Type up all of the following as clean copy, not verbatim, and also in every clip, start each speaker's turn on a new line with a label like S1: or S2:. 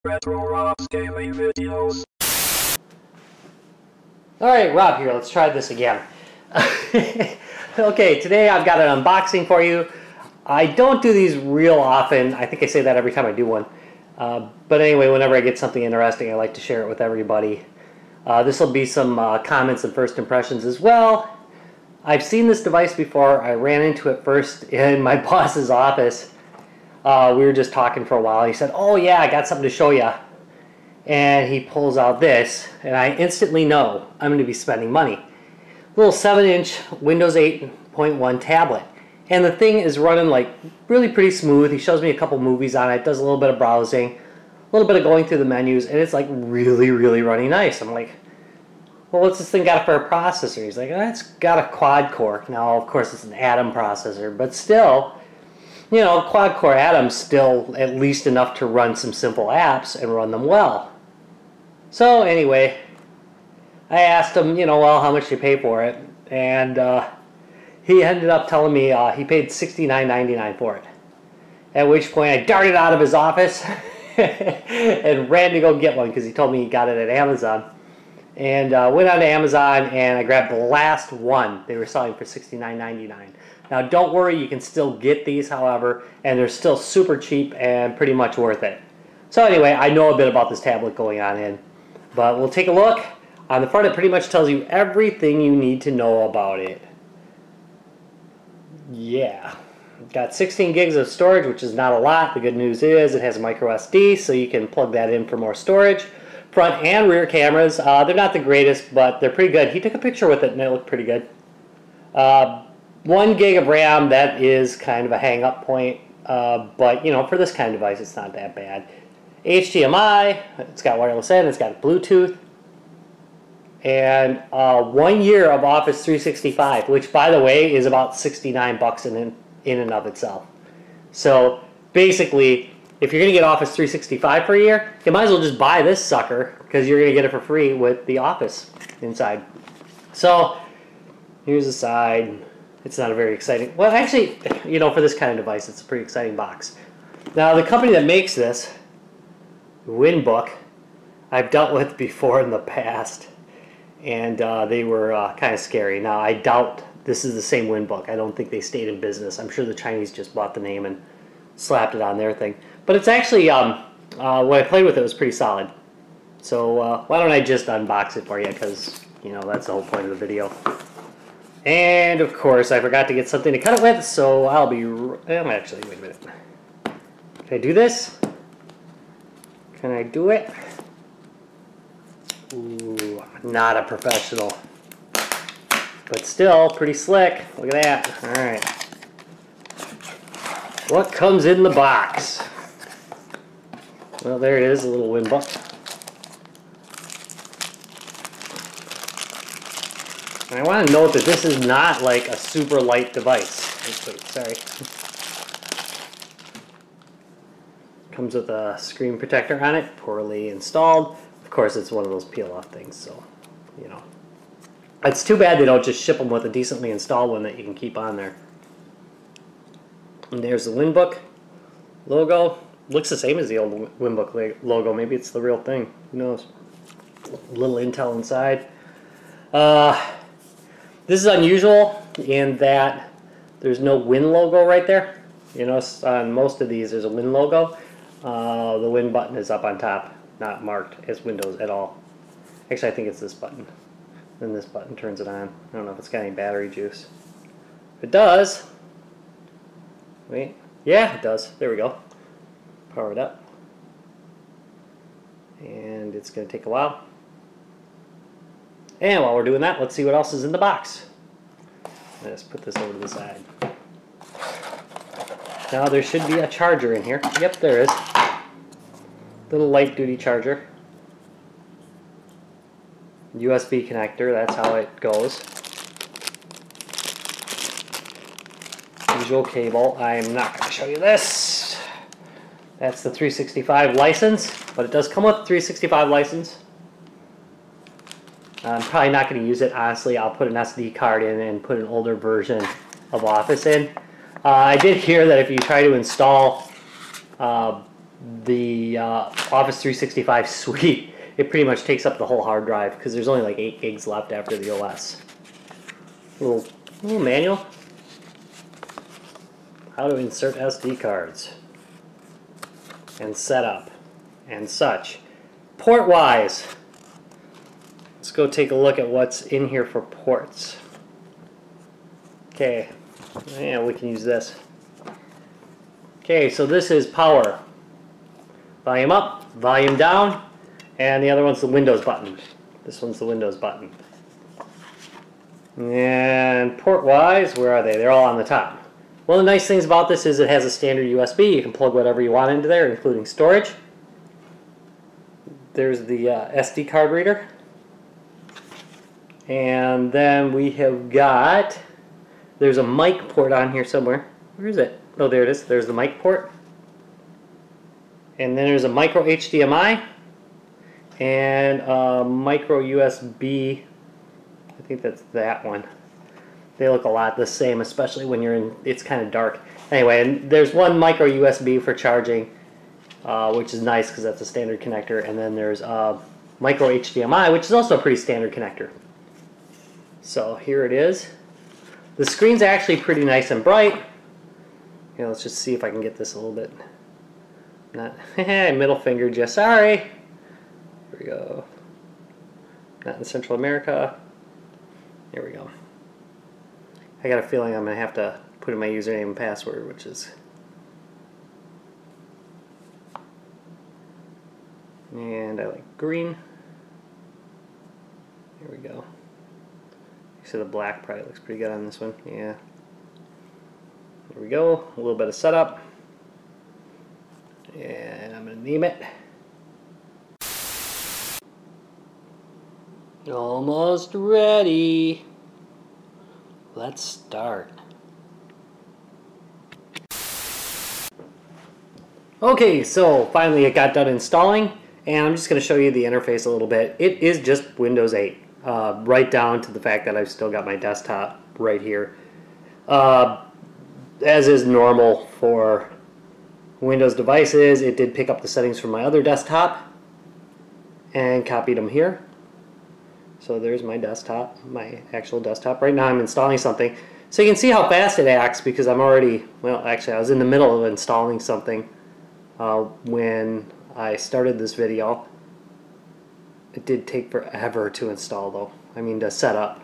S1: Retro Rob's gaming videos.
S2: Alright, Rob here. Let's try this again. Okay, today I've got an unboxing for you. I don't do these real often. I think I say that every time I do one. But anyway, whenever I get something interesting, I like to share it with everybody. This will be some comments and first impressions as well. I've seen this device before. I ran into it first in my boss's office. We were just talking for a while. He said, "Oh yeah, I got something to show you." And he pulls out this, and I instantly know I'm going to be spending money. Little 7-inch Windows 8.1 tablet. And the thing is running like really pretty smooth. He shows me a couple movies on it, does a little bit of browsing, a little bit of going through the menus, and it's like really running nice. I'm like, well, what's this thing got for a processor? He's like, oh, it's got a quad core. Now, of course, it's an Atom processor, but still, you know, quad core Atom's still at least enough to run some simple apps and run them well. So anyway, I asked him, you know, well, how much do you pay for it? And he ended up telling me he paid $69.99 for it. At which point I darted out of his office and ran to go get one because he told me he got it at Amazon. And went on to Amazon and I grabbed the last one. They were selling for $69.99. Now don't worry, you can still get these, however, and they're still super cheap and pretty much worth it. So anyway, I know a bit about this tablet going on in, but we'll take a look. On the front, it pretty much tells you everything you need to know about it. Yeah. Got 16 gigs of storage, which is not a lot. The good news is it has a micro SD, so you can plug that in for more storage. Front and rear cameras, they're not the greatest, but they're pretty good. He took a picture with it and it looked pretty good. 1 gig of RAM, that is kind of a hang-up point, but you know, for this kind of device, it's not that bad. HDMI, it's got wireless in, it's got Bluetooth, and 1 year of Office 365, which, by the way, is about $69 in and of itself. So basically, if you're going to get Office 365 for a year, you might as well just buy this sucker because you're going to get it for free with the Office inside. So here's the side. It's not a very exciting, well, actually, you know, for this kind of device, it's a pretty exciting box. Now, the company that makes this, Winbook, I've dealt with before in the past, and they were kind of scary. Now, I doubt this is the same Winbook. I don't think they stayed in business. I'm sure the Chinese just bought the name and slapped it on their thing. But it's actually, when I played with it, it was pretty solid. So why don't I just unbox it for you, because, you know, that's the whole point of the video. And, of course, I forgot to get something to cut it with, so I'll be... actually, wait a minute. Can I do this? Can I do it? Ooh, not a professional. But still, pretty slick. Look at that. Alright. What comes in the box? Well, there it is, a little Winbook. And I want to note that this is not like a super light device. Wait, sorry. Comes with a screen protector on it, poorly installed. Of course, it's one of those peel-off things, so, you know. It's too bad they don't just ship them with a decently installed one that you can keep on there. And there's the Winbook logo. Looks the same as the old Winbook logo. Maybe it's the real thing. Who knows? A little Intel inside. This is unusual in that there's no Win logo right there. You know, on most of these there's a Win logo. The Win button is up on top, not marked as Windows at all. Actually, I think it's this button. Then this button turns it on. I don't know if it's got any battery juice. If it does, wait, yeah, it does. There we go. Power it up. And it's going to take a while. And while we're doing that, let's see what else is in the box. Let's put this over to the side. Now there should be a charger in here. Yep, there is. Little light duty charger. USB connector, that's how it goes. Usual cable. I'm not going to show you this. That's the 365 license, but it does come with a 365 license. I'm probably not going to use it, honestly. I'll put an SD card in and put an older version of Office in. I did hear that if you try to install the Office 365 suite, it pretty much takes up the whole hard drive because there's only like 8 gigs left after the OS. Little manual. How to insert SD cards and setup and such. Port-wise, let's go take a look at what's in here for ports. Okay, yeah, we can use this. Okay, so this is power. Volume up, volume down, and the other one's the Windows button. This one's the Windows button. And port-wise, where are they? They're all on the top. One of the nice things about this is it has a standard USB. You can plug whatever you want into there, including storage. There's the SD card reader. And then we have got, there's a mic port on here somewhere. Where is it? Oh, there it is. There's the mic port. And then there's a micro HDMI and a micro USB. I think that's that one. They look a lot the same, especially when you're in, it's kind of dark. Anyway, and there's one micro USB for charging, which is nice because that's a standard connector. And then there's a micro HDMI, which is also a pretty standard connector. So here it is. The screen's actually pretty nice and bright. Yeah, let's just see if I can get this a little bit. Not middle finger, just sorry. Here we go. Not in Central America. Here we go. I got a feeling I'm going to have to put in my username and password, which is... And I like green. Here we go. So the black probably looks pretty good on this one. Yeah. There we go. A little bit of setup. And I'm going to name it. Almost ready. Let's start. Okay, so finally it got done installing, and I'm just going to show you the interface a little bit. It is just Windows 8, right down to the fact that I've still got my desktop right here. As is normal for Windows devices, it did pick up the settings from my other desktop and copied them here. So there's my desktop, my actual desktop. Right now I'm installing something. So you can see how fast it acts because I'm already, well actually I was in the middle of installing something when I started this video. It did take forever to install though. I mean to set up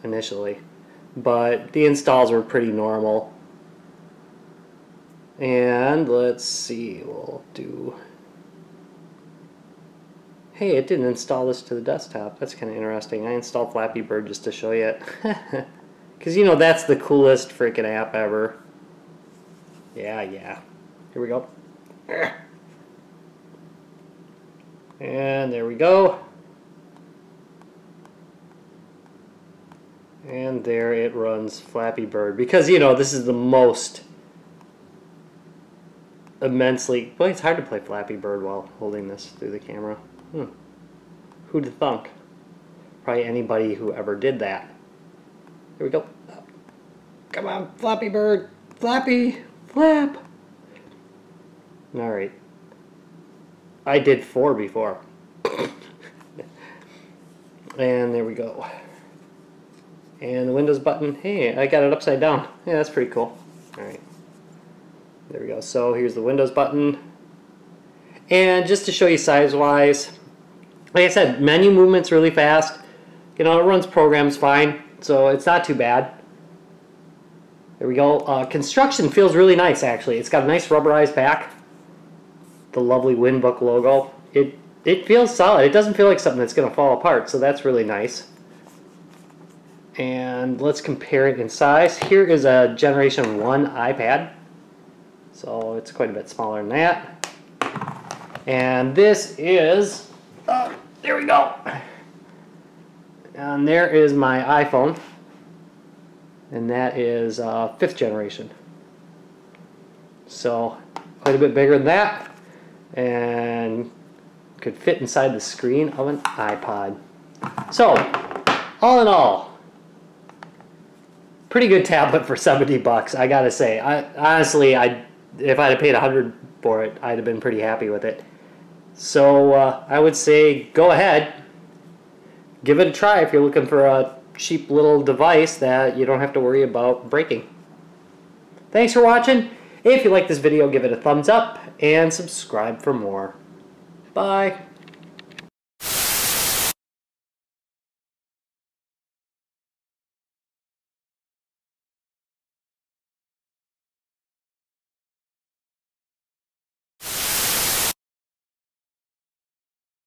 S2: initially. But the installs were pretty normal. And let's see, we'll do... Hey, it didn't install this to the desktop. That's kind of interesting. I installed Flappy Bird just to show you it. Because, you know, that's the coolest freaking app ever. Yeah. Here we go. And there we go. And there it runs Flappy Bird. Because, you know, this is the most immensely... Well, it's hard to play Flappy Bird while holding this through the camera. Who'd have thunk? Probably anybody who ever did that. Here we go. Come on, Flappy Bird. Flappy. Flap. Alright. I did 4 before. And there we go. And the Windows button. Hey, I got it upside down. Yeah, that's pretty cool. Alright. There we go. So here's the Windows button. And just to show you size-wise, like I said, menu movement's really fast. You know, it runs programs fine, so it's not too bad. There we go. Construction feels really nice, actually. It's got a nice rubberized back. The lovely Winbook logo. It feels solid. It doesn't feel like something that's going to fall apart, so that's really nice. And let's compare it in size. Here is a Generation 1 iPad. So it's quite a bit smaller than that. And this is, there we go. And there is my iPhone. And that is 5th generation. So quite a bit bigger than that. And could fit inside the screen of an iPod. So, all in all, pretty good tablet for $70 bucks, I gotta say. Honestly, if I'd have paid $100 for it, I'd have been pretty happy with it. So I would say go ahead, give it a try if you're looking for a cheap little device that you don't have to worry about breaking. Thanks for watching. If you like this video, give it a thumbs up and subscribe for more. Bye.